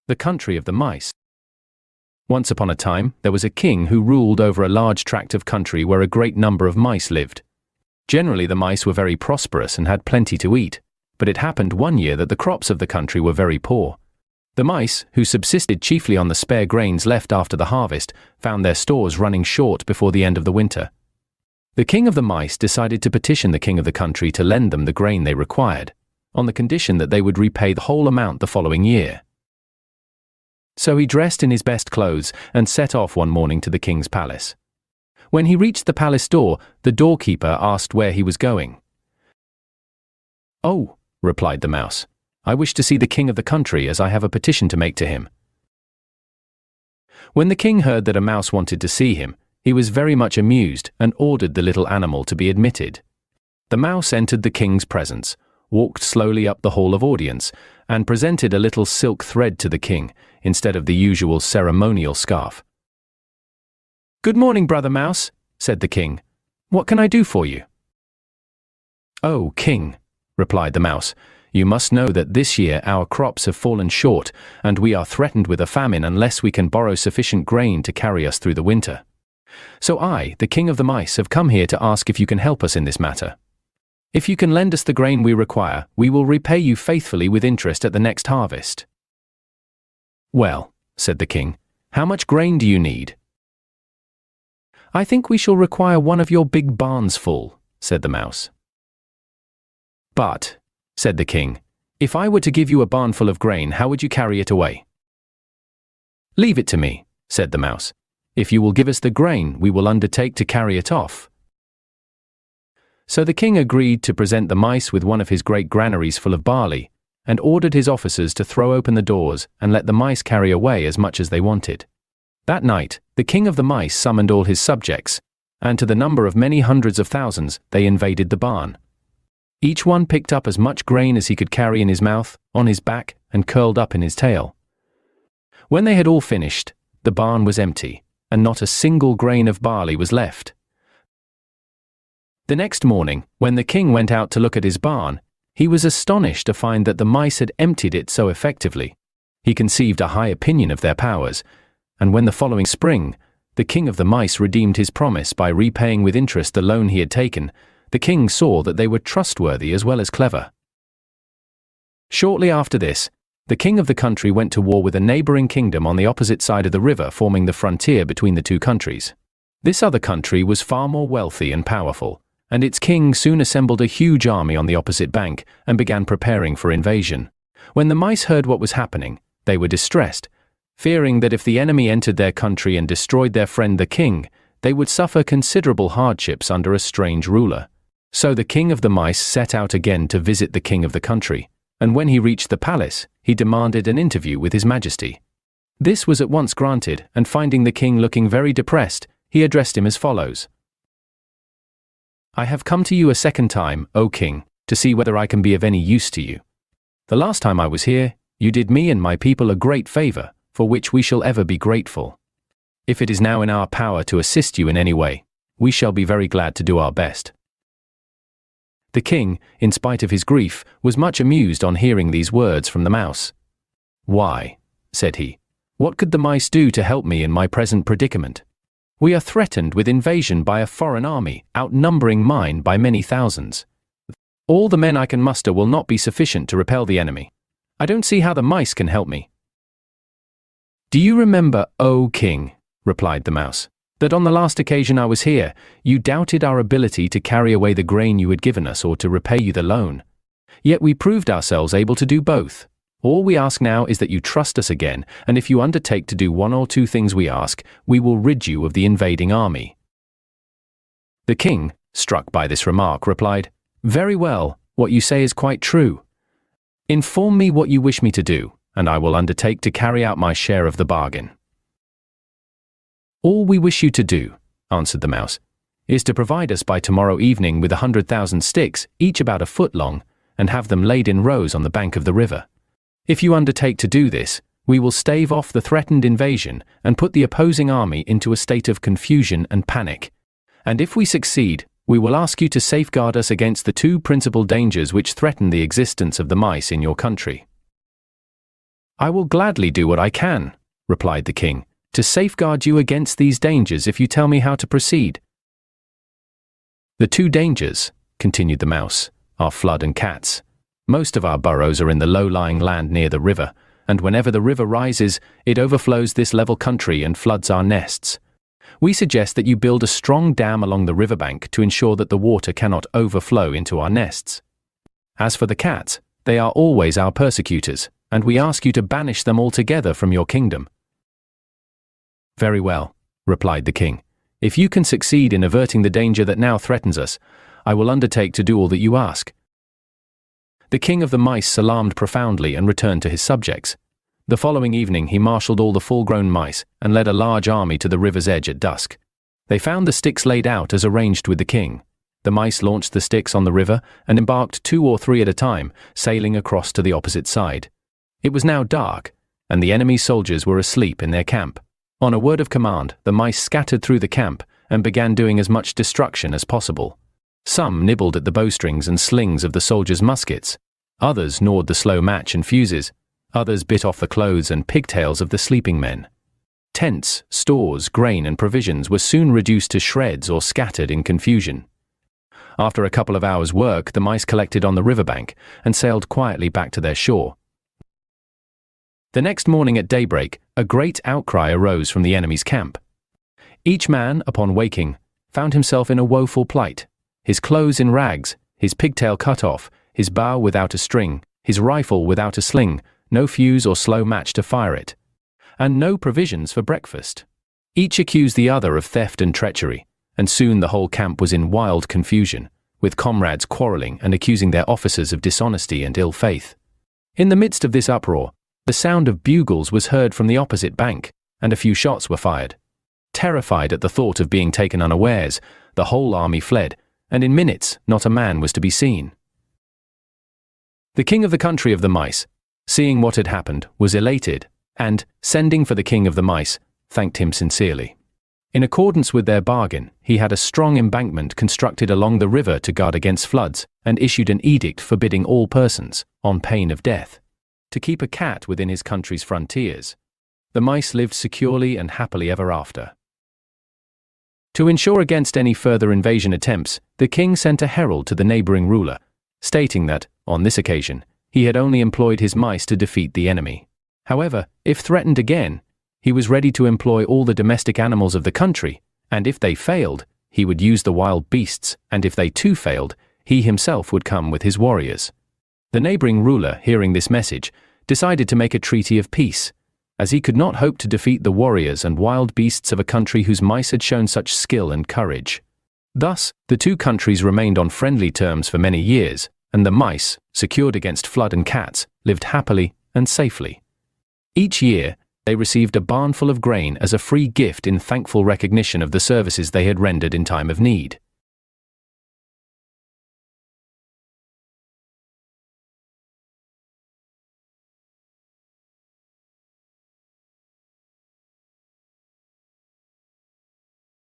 The country of the mice. Once upon a time, there was a king who ruled over a large tract of country where a great number of mice lived. Generally, the mice were very prosperous and had plenty to eat, but it happened one year that the crops of the country were very poor. The mice, who subsisted chiefly on the spare grains left after the harvest, found their stores running short before the end of the winter. The king of the mice decided to petition the king of the country to lend them the grain they required, on the condition that they would repay the whole amount the following year. So he dressed in his best clothes and set off one morning to the king's palace. When he reached the palace door, the doorkeeper asked where he was going. "Oh," replied the mouse, "I wish to see the king of the country, as I have a petition to make to him." When the king heard that a mouse wanted to see him, he was very much amused and ordered the little animal to be admitted. The mouse entered the king's presence, walked slowly up the hall of audience, and presented a little silk thread to the king, instead of the usual ceremonial scarf. "Good morning, brother mouse," said the king. "What can I do for you?" "Oh, king," replied the mouse, "you must know that this year our crops have fallen short, and we are threatened with a famine unless we can borrow sufficient grain to carry us through the winter. So I, the king of the mice, have come here to ask if you can help us in this matter. If you can lend us the grain we require, we will repay you faithfully with interest at the next harvest." "Well," said the king, "how much grain do you need?" "I think we shall require one of your big barns full," said the mouse. "But," said the king, "if I were to give you a barn full of grain, how would you carry it away?" "Leave it to me," said the mouse. "If you will give us the grain, we will undertake to carry it off." So the king agreed to present the mice with one of his great granaries full of barley, and ordered his officers to throw open the doors and let the mice carry away as much as they wanted. That night, the king of the mice summoned all his subjects, and to the number of many hundreds of thousands, they invaded the barn. Each one picked up as much grain as he could carry in his mouth, on his back, and curled up in his tail. When they had all finished, the barn was empty, and not a single grain of barley was left. The next morning, when the king went out to look at his barn, he was astonished to find that the mice had emptied it so effectively. He conceived a high opinion of their powers, and when the following spring, the king of the mice redeemed his promise by repaying with interest the loan he had taken, the king saw that they were trustworthy as well as clever. Shortly after this, the king of the country went to war with a neighboring kingdom on the opposite side of the river, forming the frontier between the two countries. This other country was far more wealthy and powerful, and its king soon assembled a huge army on the opposite bank and began preparing for invasion. When the mice heard what was happening, they were distressed, fearing that if the enemy entered their country and destroyed their friend the king, they would suffer considerable hardships under a strange ruler. So the king of the mice set out again to visit the king of the country, and when he reached the palace, he demanded an interview with his majesty. This was at once granted, and finding the king looking very depressed, he addressed him as follows. "I have come to you a second time, O king, to see whether I can be of any use to you. The last time I was here, you did me and my people a great favor, for which we shall ever be grateful. If it is now in our power to assist you in any way, we shall be very glad to do our best." The king, in spite of his grief, was much amused on hearing these words from the mouse. "Why," said he, "what could the mice do to help me in my present predicament? We are threatened with invasion by a foreign army, outnumbering mine by many thousands. All the men I can muster will not be sufficient to repel the enemy. I don't see how the mice can help me." "Do you remember, O king," replied the mouse, "that on the last occasion I was here, you doubted our ability to carry away the grain you had given us or to repay you the loan? Yet we proved ourselves able to do both. All we ask now is that you trust us again, and if you undertake to do one or two things we ask, we will rid you of the invading army." The king, struck by this remark, replied, "Very well, what you say is quite true. Inform me what you wish me to do, and I will undertake to carry out my share of the bargain." "All we wish you to do," answered the mouse, "is to provide us by tomorrow evening with 100,000 sticks, each about a foot long, and have them laid in rows on the bank of the river. If you undertake to do this, we will stave off the threatened invasion and put the opposing army into a state of confusion and panic. And if we succeed, we will ask you to safeguard us against the two principal dangers which threaten the existence of the mice in your country." "I will gladly do what I can," replied the king, "to safeguard you against these dangers if you tell me how to proceed." "The two dangers," continued the mouse, "are flood and cats. Most of our burrows are in the low-lying land near the river, and whenever the river rises, it overflows this level country and floods our nests. We suggest that you build a strong dam along the riverbank to ensure that the water cannot overflow into our nests. As for the cats, they are always our persecutors, and we ask you to banish them altogether from your kingdom." "Very well," replied the king. "If you can succeed in averting the danger that now threatens us, I will undertake to do all that you ask." The king of the mice salaamed profoundly and returned to his subjects. The following evening he marshaled all the full-grown mice and led a large army to the river's edge at dusk. They found the sticks laid out as arranged with the king. The mice launched the sticks on the river and embarked 2 or 3 at a time, sailing across to the opposite side. It was now dark, and the enemy's soldiers were asleep in their camp. On a word of command, the mice scattered through the camp and began doing as much destruction as possible. Some nibbled at the bowstrings and slings of the soldiers' muskets. Others gnawed the slow match and fuses. Others bit off the clothes and pigtails of the sleeping men. Tents, stores, grain and provisions were soon reduced to shreds or scattered in confusion. After a couple of hours' work, the mice collected on the riverbank and sailed quietly back to their shore. The next morning at daybreak, a great outcry arose from the enemy's camp. Each man, upon waking, found himself in a woeful plight. His clothes in rags, his pigtail cut off, his bow without a string, his rifle without a sling, no fuse or slow match to fire it, and no provisions for breakfast. Each accused the other of theft and treachery, and soon the whole camp was in wild confusion, with comrades quarreling and accusing their officers of dishonesty and ill faith. In the midst of this uproar, the sound of bugles was heard from the opposite bank, and a few shots were fired. Terrified at the thought of being taken unawares, the whole army fled, and in minutes not a man was to be seen. The king of the country of the mice, seeing what had happened, was elated, and, sending for the king of the mice, thanked him sincerely. In accordance with their bargain, he had a strong embankment constructed along the river to guard against floods, and issued an edict forbidding all persons, on pain of death, to keep a cat within his country's frontiers. The mice lived securely and happily ever after. To ensure against any further invasion attempts, the king sent a herald to the neighboring ruler, stating that, on this occasion, he had only employed his mice to defeat the enemy. However, if threatened again, he was ready to employ all the domestic animals of the country, and if they failed, he would use the wild beasts, and if they too failed, he himself would come with his warriors. The neighboring ruler, hearing this message, decided to make a treaty of peace, as he could not hope to defeat the warriors and wild beasts of a country whose mice had shown such skill and courage. Thus, the two countries remained on friendly terms for many years, and the mice, secured against flood and cats, lived happily and safely. Each year, they received a barnful of grain as a free gift in thankful recognition of the services they had rendered in time of need.